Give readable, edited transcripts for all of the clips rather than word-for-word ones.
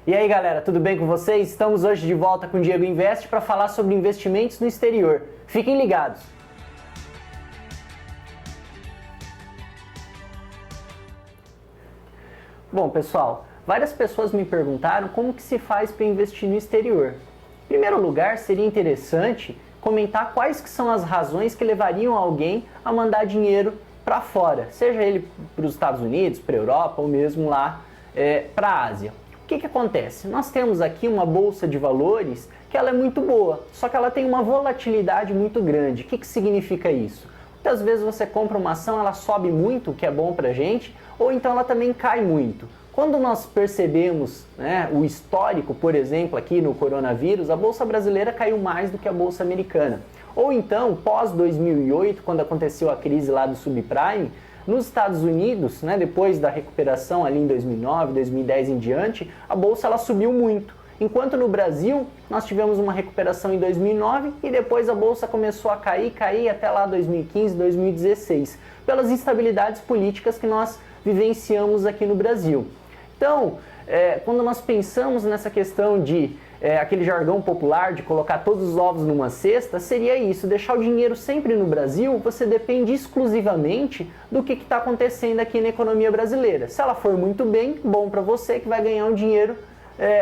E aí galera, tudo bem com vocês? Estamos hoje de volta com o Diego Invest para falar sobre investimentos no exterior. Fiquem ligados! Bom pessoal, várias pessoas me perguntaram como que se faz para investir no exterior. Em primeiro lugar, seria interessante comentar quais que são as razões que levariam alguém a mandar dinheiro para fora, seja ele para os Estados Unidos, para a Europa ou mesmo lá para a Ásia. O que acontece? Nós temos aqui uma bolsa de valores que ela é muito boa, só que ela tem uma volatilidade muito grande. O que significa isso? Muitas vezes você compra uma ação, ela sobe muito, o que é bom para a gente, ou então ela também cai muito. Quando nós percebemos o histórico, por exemplo, aqui no coronavírus, a Bolsa brasileira caiu mais do que a Bolsa americana. Ou então, pós 2008, quando aconteceu a crise lá do subprime, nos Estados Unidos, depois da recuperação ali em 2009, 2010 em diante, a Bolsa ela subiu muito. Enquanto no Brasil, nós tivemos uma recuperação em 2009 e depois a Bolsa começou a cair até lá 2015, 2016, pelas instabilidades políticas que nós vivenciamos aqui no Brasil. Então, quando nós pensamos nessa questão de aquele jargão popular de colocar todos os ovos numa cesta, seria isso, deixar o dinheiro sempre no Brasil, você depende exclusivamente do que está acontecendo aqui na economia brasileira. Se ela for muito bem, bom para você que vai ganhar um dinheiro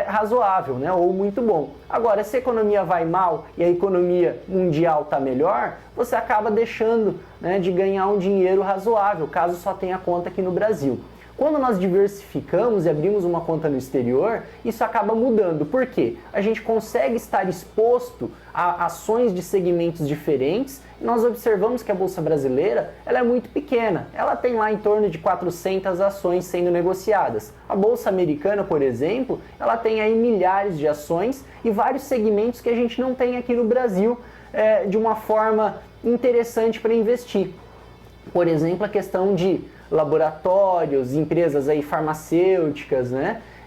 razoável, ou muito bom. Agora, se a economia vai mal e a economia mundial está melhor, você acaba deixando de ganhar um dinheiro razoável, caso só tenha conta aqui no Brasil. Quando nós diversificamos e abrimos uma conta no exterior, isso acaba mudando. Por quê? A gente consegue estar exposto a ações de segmentos diferentes e nós observamos que a Bolsa brasileira ela é muito pequena. Ela tem lá em torno de 400 ações sendo negociadas. A Bolsa americana, por exemplo, ela tem aí milhares de ações e vários segmentos que a gente não tem aqui no Brasil de uma forma interessante para investir. Por exemplo, a questão de laboratórios, empresas aí farmacêuticas,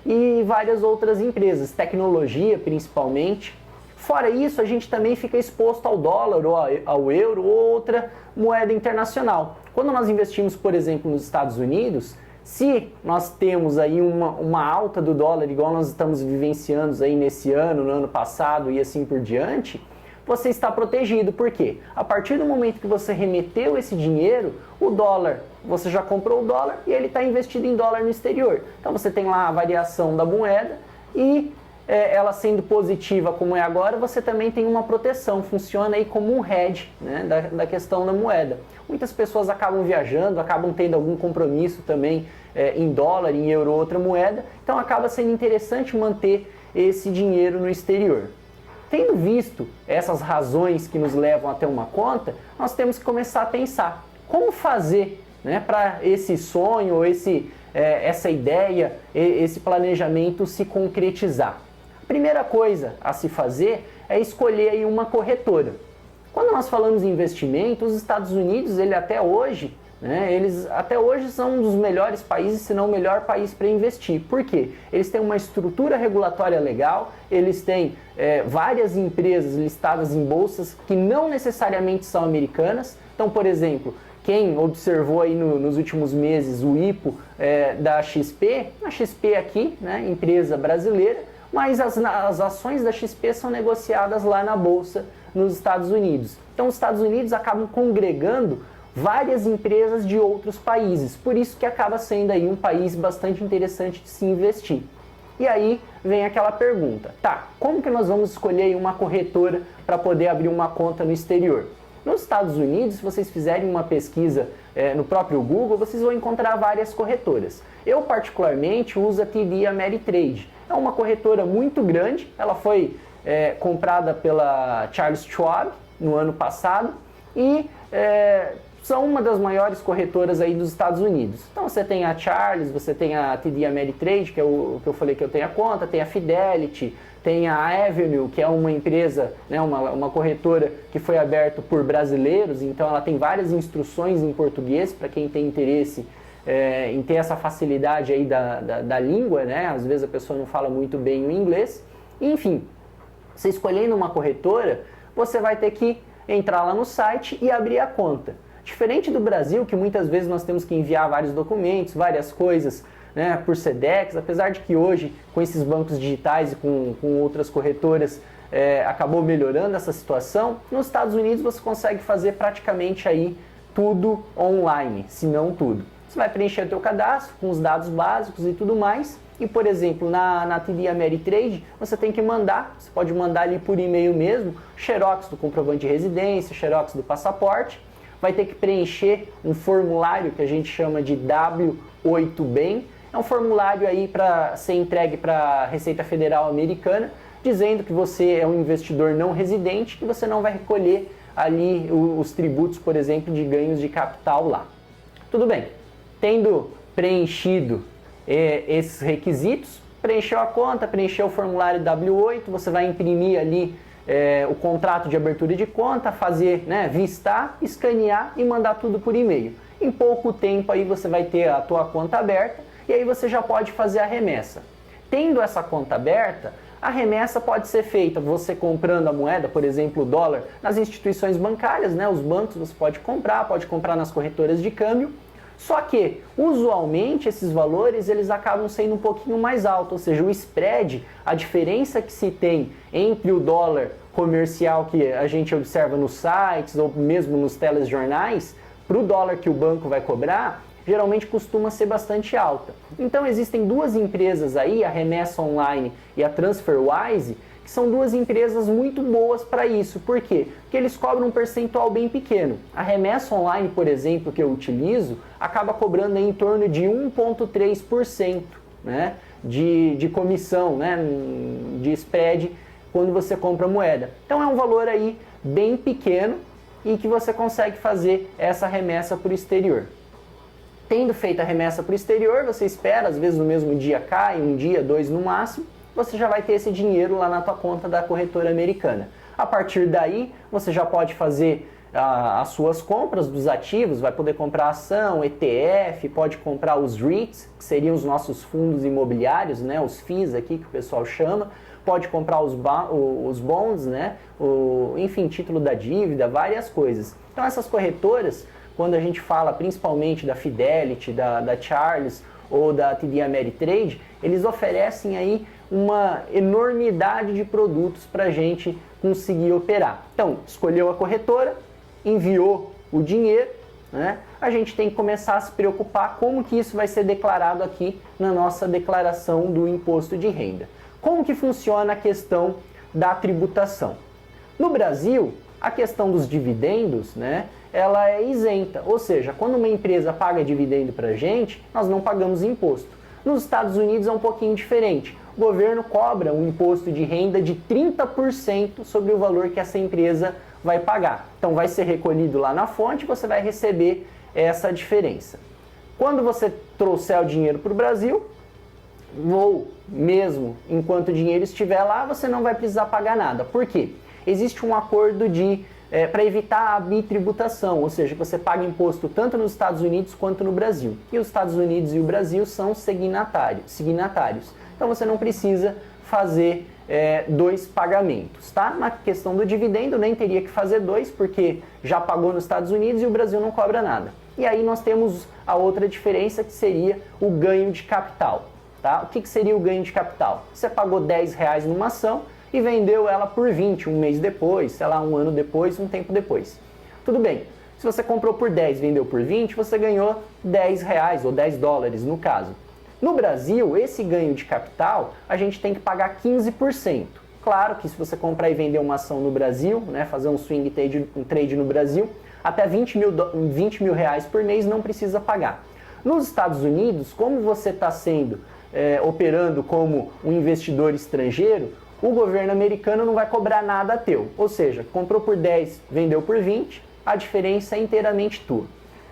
e várias outras empresas, tecnologia principalmente. Fora isso, a gente também fica exposto ao dólar ou ao euro ou outra moeda internacional. Quando nós investimos, por exemplo, nos Estados Unidos, se nós temos aí uma alta do dólar, igual nós estamos vivenciando aí nesse ano, no ano passado e assim por diante, você está protegido. Por quê? A partir do momento que você remeteu esse dinheiro, o dólar, você já comprou o dólar e ele está investido em dólar no exterior. Então você tem lá a variação da moeda e ela sendo positiva como é agora, você também tem uma proteção, funciona aí como um hedge da questão da moeda. Muitas pessoas acabam viajando, acabam tendo algum compromisso também em dólar, em euro ou outra moeda, então acaba sendo interessante manter esse dinheiro no exterior. Tendo visto essas razões que nos levam até uma conta, nós temos que começar a pensar como fazer para esse sonho, ou essa ideia, esse planejamento se concretizar. A primeira coisa a se fazer é escolher aí uma corretora. Quando nós falamos em investimento, os Estados Unidos, eles até hoje são um dos melhores países, se não o melhor país para investir. Por quê? Eles têm uma estrutura regulatória legal, eles têm várias empresas listadas em bolsas que não necessariamente são americanas. Então, por exemplo, quem observou aí nos últimos meses o IPO da XP, a XP aqui, empresa brasileira, mas as ações da XP são negociadas lá na bolsa nos Estados Unidos. Então, os Estados Unidos acabam congregando várias empresas de outros países, por isso que acaba sendo aí um país bastante interessante de se investir. E aí vem aquela pergunta, como que nós vamos escolher uma corretora para poder abrir uma conta no exterior? Nos Estados Unidos, se vocês fizerem uma pesquisa no próprio Google, vocês vão encontrar várias corretoras. Eu particularmente uso a TD Ameritrade, é uma corretora muito grande, ela foi comprada pela Charles Schwab no ano passado e são uma das maiores corretoras aí dos Estados Unidos. Então você tem a Charles, você tem a TD Ameritrade, que é o que eu falei que eu tenho a conta, tem a Fidelity, tem a Avenue, que é uma empresa, uma corretora que foi aberta por brasileiros, então ela tem várias instruções em português para quem tem interesse em ter essa facilidade aí da língua, às vezes a pessoa não fala muito bem o inglês. Enfim, você escolhendo uma corretora, você vai ter que entrar lá no site e abrir a conta. Diferente do Brasil, que muitas vezes nós temos que enviar vários documentos, várias coisas né, por Sedex, apesar de que hoje, com esses bancos digitais e com outras corretoras, acabou melhorando essa situação. Nos Estados Unidos você consegue fazer praticamente aí tudo online, se não tudo. Você vai preencher o teu cadastro com os dados básicos e tudo mais. E, por exemplo, na TD Ameritrade, você tem que mandar, você pode mandar ali por e-mail mesmo, xerox do comprovante de residência, xerox do passaporte. Vai ter que preencher um formulário que a gente chama de W8BEM. É um formulário aí para ser entregue para a Receita Federal Americana, dizendo que você é um investidor não residente, que você não vai recolher ali os tributos, por exemplo, de ganhos de capital lá. Tudo bem, tendo preenchido esses requisitos, preencheu a conta, preencheu o formulário W8, você vai imprimir ali o contrato de abertura de conta, fazer, vistar, escanear e mandar tudo por e-mail. Em pouco tempo aí você vai ter a tua conta aberta e aí você já pode fazer a remessa. Tendo essa conta aberta, a remessa pode ser feita você comprando a moeda, por exemplo, o dólar, nas instituições bancárias, os bancos você pode comprar nas corretoras de câmbio. Só que, usualmente, esses valores eles acabam sendo um pouquinho mais altos, ou seja, o spread, a diferença que se tem entre o dólar comercial que a gente observa nos sites ou mesmo nos telejornais, para o dólar que o banco vai cobrar, geralmente costuma ser bastante alta. Então existem duas empresas aí, a Remessa Online e a TransferWise, que são duas empresas muito boas para isso. Por quê? Porque eles cobram um percentual bem pequeno. A Remessa Online, por exemplo, que eu utilizo, acaba cobrando em torno de 1,3%, de comissão, de spread, quando você compra moeda. Então é um valor aí bem pequeno e que você consegue fazer essa remessa para o exterior. Tendo feito a remessa para o exterior, você espera, às vezes no mesmo dia cai, um dia, dois no máximo, você já vai ter esse dinheiro lá na tua conta da corretora americana. A partir daí, você já pode fazer as suas compras dos ativos, vai poder comprar ação, ETF, pode comprar os REITs, que seriam os nossos fundos imobiliários, os FIIs aqui que o pessoal chama, pode comprar os bonds, enfim, título da dívida, várias coisas. Então essas corretoras, quando a gente fala principalmente da Fidelity, da Charles ou da TD Ameritrade, eles oferecem aí uma enormidade de produtos para a gente conseguir operar. Então, escolheu a corretora, enviou o dinheiro, a gente tem que começar a se preocupar como que isso vai ser declarado aqui na nossa declaração do imposto de renda. Como que funciona a questão da tributação? No Brasil, a questão dos dividendos, ela é isenta, ou seja, quando uma empresa paga dividendo para a gente, nós não pagamos imposto. Nos Estados Unidos é um pouquinho diferente. O governo cobra um imposto de renda de 30% sobre o valor que essa empresa vai pagar. Então vai ser recolhido lá na fonte e você vai receber essa diferença. Quando você trouxer o dinheiro para o Brasil, ou mesmo enquanto o dinheiro estiver lá, você não vai precisar pagar nada. Por quê? Existe um acordo para evitar a bitributação, ou seja, você paga imposto tanto nos Estados Unidos quanto no Brasil. E os Estados Unidos e o Brasil são signatários. Então você não precisa fazer dois pagamentos, tá? Na questão do dividendo nem teria que fazer dois, porque já pagou nos Estados Unidos e o Brasil não cobra nada. E aí nós temos a outra diferença, que seria o ganho de capital, tá? O que seria o ganho de capital? Você pagou R$10 numa ação e vendeu ela por 20, um mês depois, sei lá, um ano depois, um tempo depois. Tudo bem, se você comprou por 10 e vendeu por 20, você ganhou R$10 ou $10 no caso. No Brasil, esse ganho de capital, a gente tem que pagar 15%. Claro que se você comprar e vender uma ação no Brasil, fazer um swing trade no Brasil, até 20 mil reais por mês não precisa pagar. Nos Estados Unidos, como você está operando como um investidor estrangeiro, o governo americano não vai cobrar nada teu. Ou seja, comprou por 10, vendeu por 20, a diferença é inteiramente tua.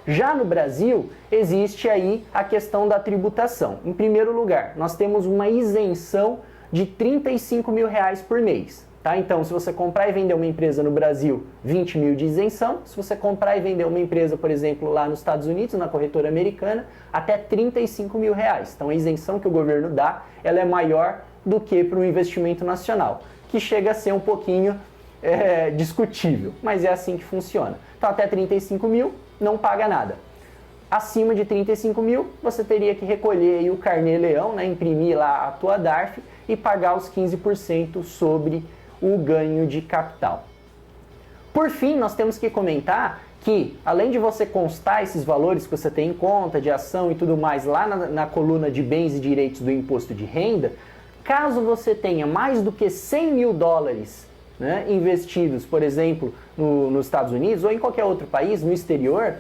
Já no Brasil, existe aí a questão da tributação. Em primeiro lugar, nós temos uma isenção de R$35 mil por mês. Tá? Então, se você comprar e vender uma empresa no Brasil, 20 mil de isenção. Se você comprar e vender uma empresa, por exemplo, lá nos Estados Unidos, na corretora americana, até R$35 mil. Então, a isenção que o governo dá, ela é maior do que para o investimento nacional, que chega a ser um pouquinho discutível, mas é assim que funciona. Então, até 35 mil, não paga nada. Acima de 35 mil, você teria que recolher aí o carnê-leão, né, imprimir lá a tua DARF e pagar os 15% sobre o ganho de capital. Por fim, nós temos que comentar que, além de você constar esses valores que você tem em conta, de ação e tudo mais, lá na coluna de bens e direitos do imposto de renda, caso você tenha mais do que 100 mil dólares, né, investidos, por exemplo, nos Estados Unidos ou em qualquer outro país, no exterior,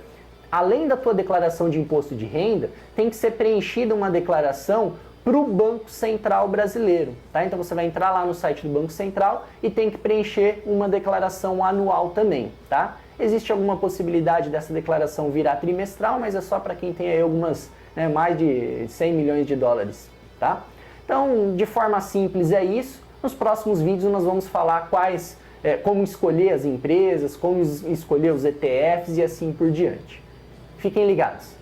além da tua declaração de imposto de renda, tem que ser preenchida uma declaração para o Banco Central brasileiro, tá? Então você vai entrar lá no site do Banco Central e tem que preencher uma declaração anual também, tá? Existe alguma possibilidade dessa declaração virar trimestral, mas é só para quem tem aí algumas, né, mais de 100 milhões de dólares, tá? Então, de forma simples é isso. Nos próximos vídeos nós vamos falar como escolher as empresas, como escolher os ETFs e assim por diante. Fiquem ligados.